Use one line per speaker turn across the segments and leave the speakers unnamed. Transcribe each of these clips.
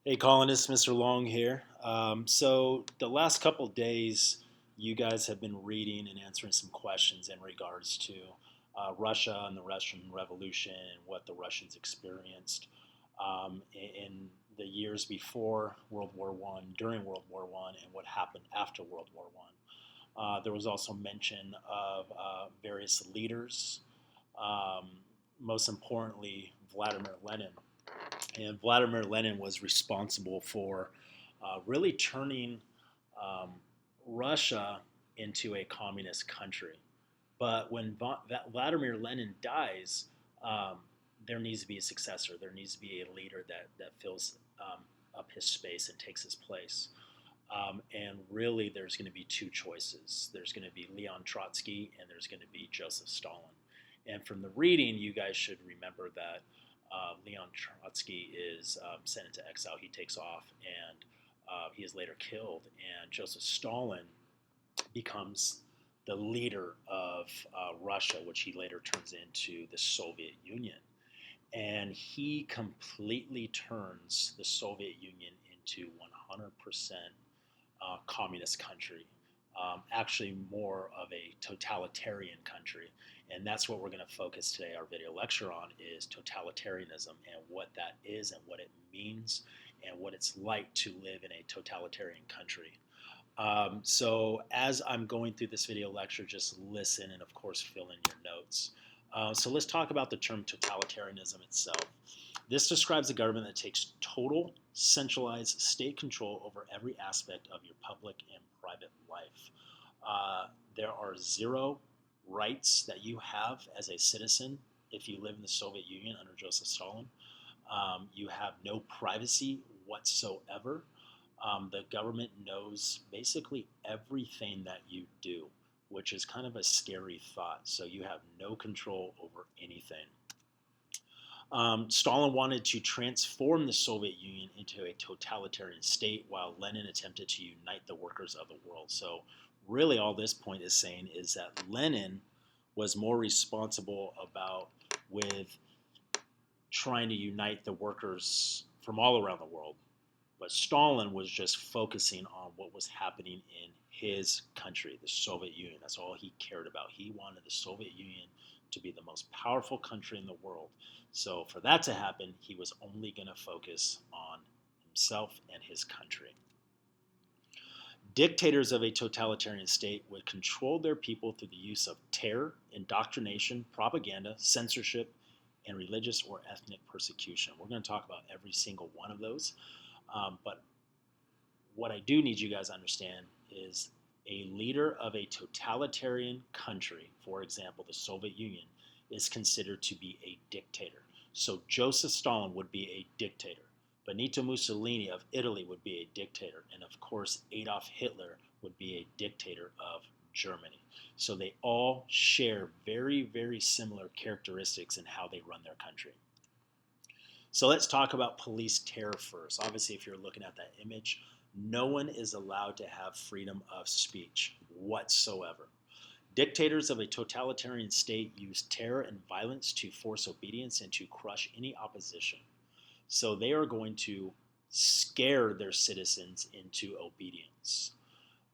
Hey, colonists, Mr. Long here. So the last couple days, you guys have been reading and answering some questions in regards to Russia and the Russian Revolution and what the Russians experienced in the years before World War One, during World War One, and what happened after World War One. There was also mention of various leaders, um, most importantly, Vladimir Lenin. And Vladimir Lenin was responsible for really turning um, Russia into a communist country. But when Vladimir Lenin dies, um, there needs to be a successor. There needs to be a leader that fills up his space and takes his place. And really, there's going to be two choices. There's going to be Leon Trotsky and there's going to be Joseph Stalin. And from the reading, you guys should remember that Leon Trotsky is sent into exile. He takes off and he is later killed. And Joseph Stalin becomes the leader of Russia, which he later turns into the Soviet Union. And he completely turns the Soviet Union into 100% communist country, actually more of a totalitarian country. And that's what we're going to focus today, our video lecture on, is totalitarianism and what that is and what it means and what it's like to live in a totalitarian country. So as I'm going through this video lecture, just listen and of course fill in your notes. So let's talk about the term totalitarianism itself. This describes a government that takes total centralized state control over every aspect of your public and private life. There are zero rights that you have as a citizen if you live in the Soviet Union under Joseph Stalin. You have no privacy whatsoever. The government knows basically everything that you do, which is kind of a scary thought. So you have no control over anything. Stalin wanted to transform the Soviet Union into a totalitarian state, while Lenin attempted to unite the workers of the world. So, really, all this point is saying is that Lenin was more responsible about with trying to unite the workers from all around the world, but Stalin was just focusing on what was happening in his country, the Soviet Union. That's all he cared about. He wanted the Soviet Union to be the most powerful country in the world. So for that to happen, he was only going to focus on himself and his country. Dictators of a totalitarian state would control their people through the use of terror, indoctrination, propaganda, censorship, and religious or ethnic persecution. We're going to talk about every single one of those. But what I do need you guys to understand is a leader of a totalitarian country, for example, the Soviet Union, is considered to be a dictator. So Joseph Stalin would be a dictator. Benito Mussolini of Italy would be a dictator. And of course, Adolf Hitler would be a dictator of Germany. So they all share very, very similar characteristics in how they run their country. So let's talk about police terror first. Obviously, if you're looking at that image, no one is allowed to have freedom of speech whatsoever. Dictators of a totalitarian state use terror and violence to force obedience and to crush any opposition. So they are going to scare their citizens into obedience.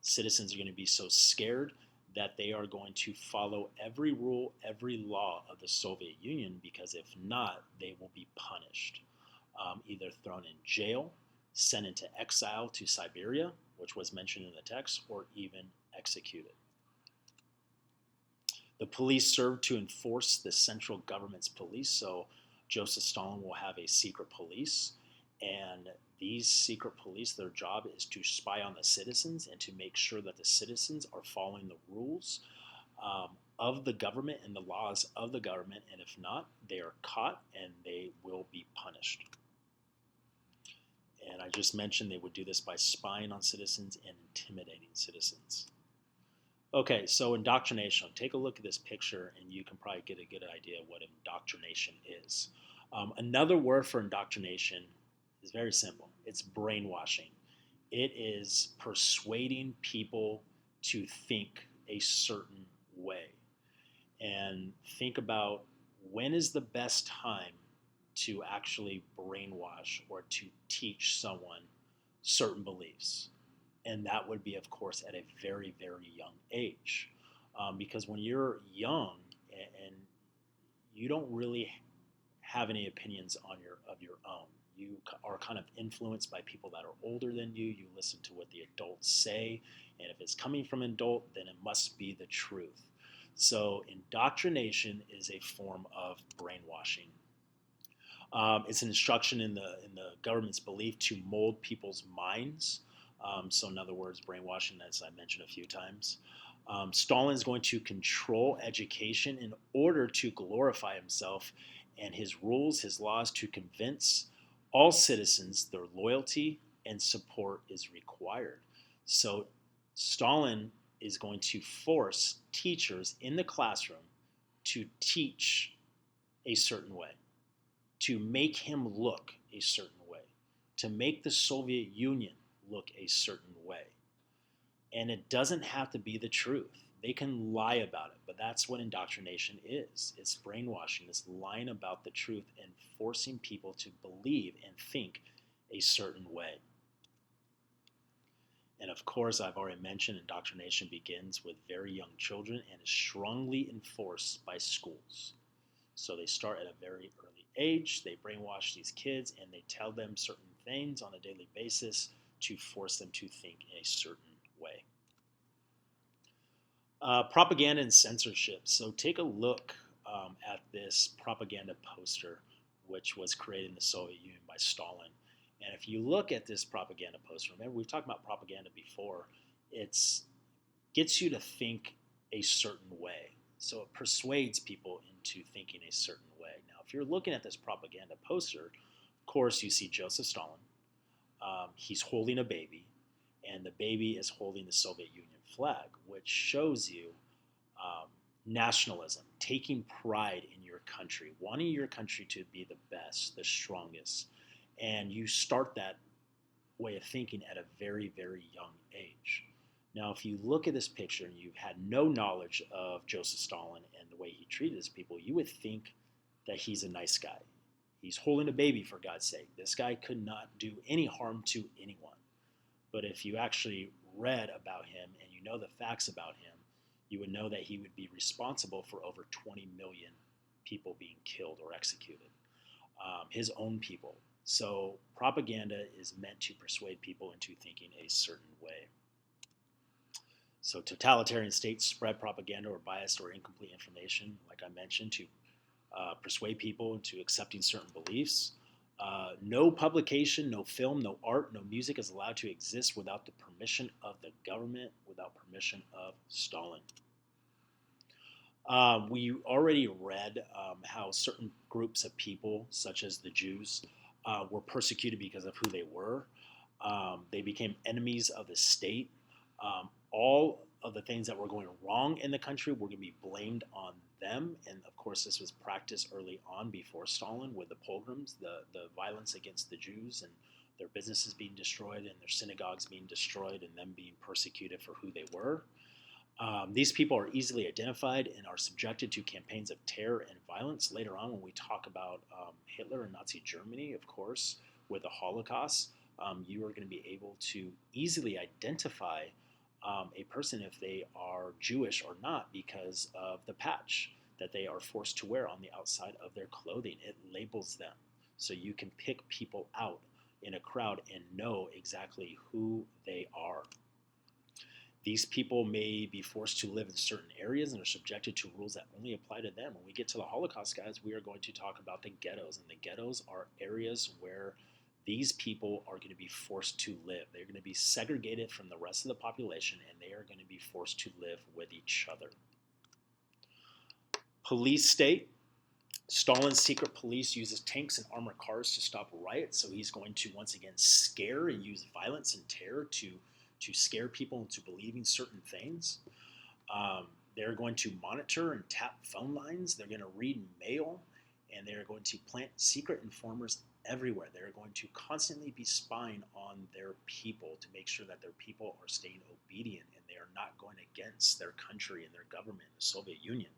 Citizens are going to be so scared that they are going to follow every rule, every law of the Soviet Union, because if not, they will be punished. Either thrown in jail, sent into exile to Siberia, which was mentioned in the text, or even executed. The police serve to enforce the central government's police, so Joseph Stalin will have a secret police, and these secret police, their job is to spy on the citizens and to make sure that the citizens are following the rules of the government and the laws of the government, and if not, they are caught and they will be punished. And I just mentioned they would do this by spying on citizens and intimidating citizens. Okay, so indoctrination. Take a look at this picture and you can probably get a good idea of what indoctrination is. Another word for indoctrination is very simple. It's brainwashing. It is persuading people to think a certain way. And think about, when is the best time to actually brainwash or to teach someone certain beliefs. And that would be, of course, at a very, very young age. Because when you're young and you don't really have any opinions on your own, you are kind of influenced by people that are older than you. You listen to what the adults say, and if it's coming from an adult, then it must be the truth. So indoctrination is a form of brainwashing. It's an instruction in the government's belief to mold people's minds. So, in other words, brainwashing, as I mentioned a few times. Stalin is going to control education in order to glorify himself and his rules, his laws, to convince all citizens their loyalty and support is required. So, Stalin is going to force teachers in the classroom to teach a certain way, to make him look a certain way, to make the Soviet Union look a certain way. And it doesn't have to be the truth. They can lie about it, but that's what indoctrination is. It's brainwashing, it's lying about the truth and forcing people to believe and think a certain way. And of course, I've already mentioned indoctrination begins with very young children and is strongly enforced by schools. So they start at a very early age, they brainwash these kids, and they tell them certain things on a daily basis to force them to think in a certain way. Propaganda and censorship. So take a look at this propaganda poster, which was created in the Soviet Union by Stalin. And if you look at this propaganda poster, remember we've talked about propaganda before, it gets you to think a certain way. So it persuades people into thinking a certain way. Now, if you're looking at this propaganda poster, of course, you see Joseph Stalin. He's holding a baby, and the baby is holding the Soviet Union flag, which shows you nationalism, taking pride in your country, wanting your country to be the best, the strongest. And you start that way of thinking at a very, very young age. Now, if you look at this picture and you've had no knowledge of Joseph Stalin and the way he treated his people, you would think that he's a nice guy. He's holding a baby, for God's sake. This guy could not do any harm to anyone. But if you actually read about him and you know the facts about him, you would know that he would be responsible for over 20 million people being killed or executed, his own people. So propaganda is meant to persuade people into thinking a certain way. So totalitarian states spread propaganda or biased or incomplete information, like I mentioned, to persuade people into accepting certain beliefs. No publication, no film, no art, no music is allowed to exist without the permission of the government, without permission of Stalin. We already read how certain groups of people, such as the Jews, were persecuted because of who they were. They became enemies of the state. All of the things that were going wrong in the country were going to be blamed on them. And of course, this was practiced early on before Stalin with the pogroms, the violence against the Jews and their businesses being destroyed and their synagogues being destroyed and them being persecuted for who they were. These people are easily identified and are subjected to campaigns of terror and violence. Later on, when we talk about Hitler and Nazi Germany, of course, with the Holocaust, you are going to be able to easily identify a person if they are Jewish or not because of the patch that they are forced to wear on the outside of their clothing. It labels them. So you can pick people out in a crowd and know exactly who they are. These people may be forced to live in certain areas and are subjected to rules that only apply to them. When we get to the Holocaust, guys, we are going to talk about the ghettos. And the ghettos are areas where these people are going to be forced to live. They're going to be segregated from the rest of the population, and they are going to be forced to live with each other. Police state. Stalin's secret police uses tanks and armored cars to stop riots, so he's going to once again scare and use violence and terror to scare people into believing certain things. They're going to monitor and tap phone lines. They're going to read mail, and they're going to plant secret informers everywhere. They're going to constantly be spying on their people to make sure that their people are staying obedient and they are not going against their country and their government, the Soviet Union.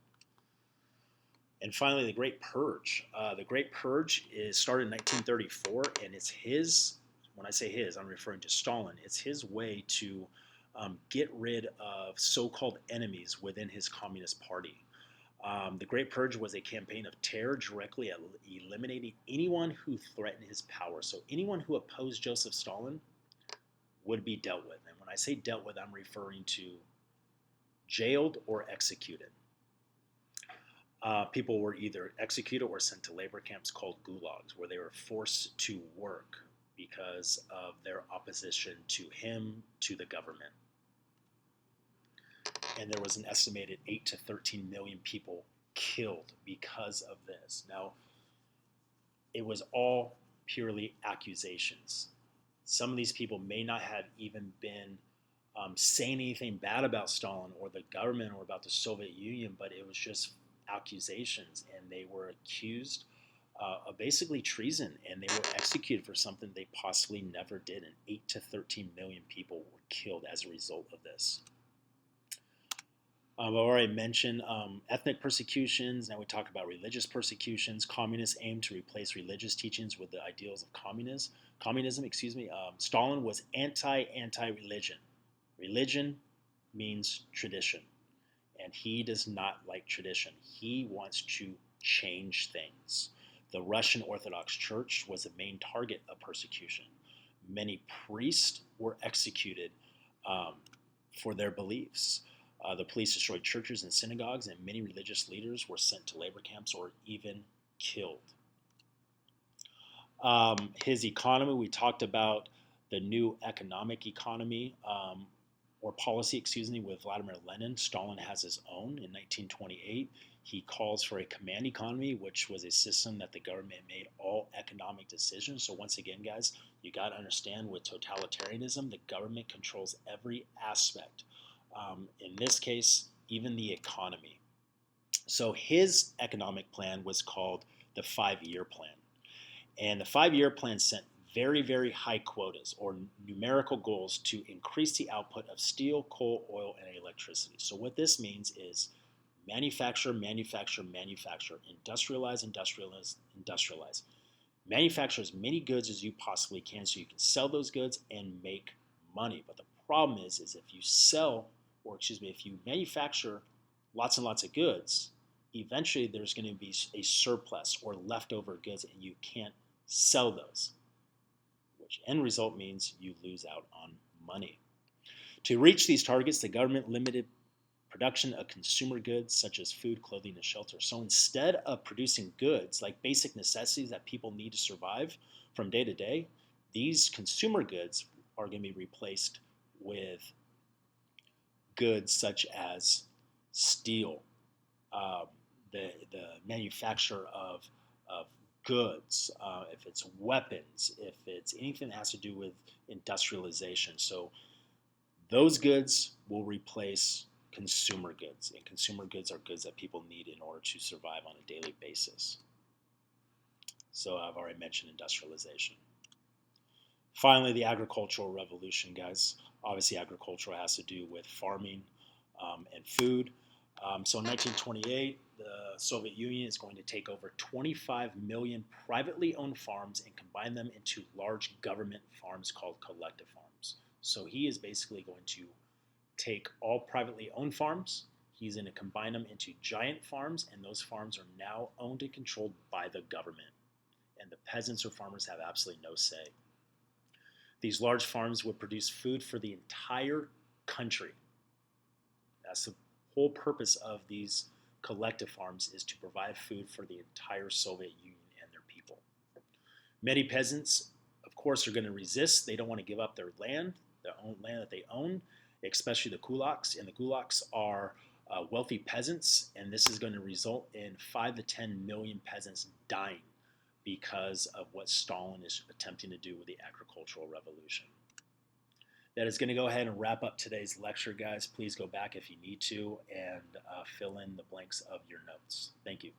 And finally, the Great Purge. The Great Purge is started in 1934, and it's his. When I say his, I'm referring to Stalin. It's his way to get rid of so-called enemies within his Communist Party. The Great Purge was a campaign of terror directly at eliminating anyone who threatened his power. So anyone who opposed Joseph Stalin would be dealt with. And when I say dealt with, I'm referring to jailed or executed. People were either executed or sent to labor camps called gulags, where they were forced to work because of their opposition to him, to the government. And there was an estimated 8 to 13 million people killed because of this. Now, it was all purely accusations. Some of these people may not have even been saying anything bad about Stalin or the government or about the Soviet Union, but it was just accusations, and they were accused of basically treason, and they were executed for something they possibly never did. And 8 to 13 million people were killed as a result of this. I've already mentioned ethnic persecutions. Now we talk about religious persecutions. Communists aim to replace religious teachings with the ideals of communism. Stalin was anti-religion. Religion means tradition, and he does not like tradition. He wants to change things. The Russian Orthodox Church was the main target of persecution. Many priests were executed for their beliefs. The police destroyed churches and synagogues, and many religious leaders were sent to labor camps or even killed. His economy, we talked about the new economic economy or policy, with Vladimir Lenin. Stalin has his own in 1928. He calls for a command economy, which was a system that the government made all economic decisions. So once again, guys, you got to understand with totalitarianism, the government controls every aspect. In this case, even the economy. So his economic plan was called the 5-year plan. And the 5-year plan set very, very high quotas or numerical goals to increase the output of steel, coal, oil, and electricity. So what this means is manufacture, manufacture, manufacture, industrialize, industrialize, industrialize. Manufacture as many goods as you possibly can so you can sell those goods and make money. But the problem is if you manufacture lots and lots of goods, eventually there's going to be a surplus or leftover goods and you can't sell those, which end result means you lose out on money. To reach these targets, the government limited production of consumer goods such as food, clothing, and shelter. So instead of producing goods like basic necessities that people need to survive from day to day, these consumer goods are going to be replaced with goods such as steel, the manufacture of goods, if it's weapons, if it's anything that has to do with industrialization. So those goods will replace consumer goods, and consumer goods are goods that people need in order to survive on a daily basis. So I've already mentioned industrialization. Finally, the agricultural revolution, guys. Obviously, agriculture has to do with farming and food. So in 1928, the Soviet Union is going to take over 25 million privately owned farms and combine them into large government farms called collective farms. So he is basically going to take all privately owned farms, he's going to combine them into giant farms, and those farms are now owned and controlled by the government. And the peasants or farmers have absolutely no say. These large farms would produce food for the entire country. That's the whole purpose of these collective farms, is to provide food for the entire Soviet Union and their people. Many peasants, of course, are going to resist. They don't want to give up their land that they own, especially the kulaks. And the kulaks are wealthy peasants, and this is going to result in 5 to 10 million peasants dying because of what Stalin is attempting to do with the agricultural revolution. That is going to go ahead and wrap up today's lecture, guys. Please go back if you need to and fill in the blanks of your notes. Thank you.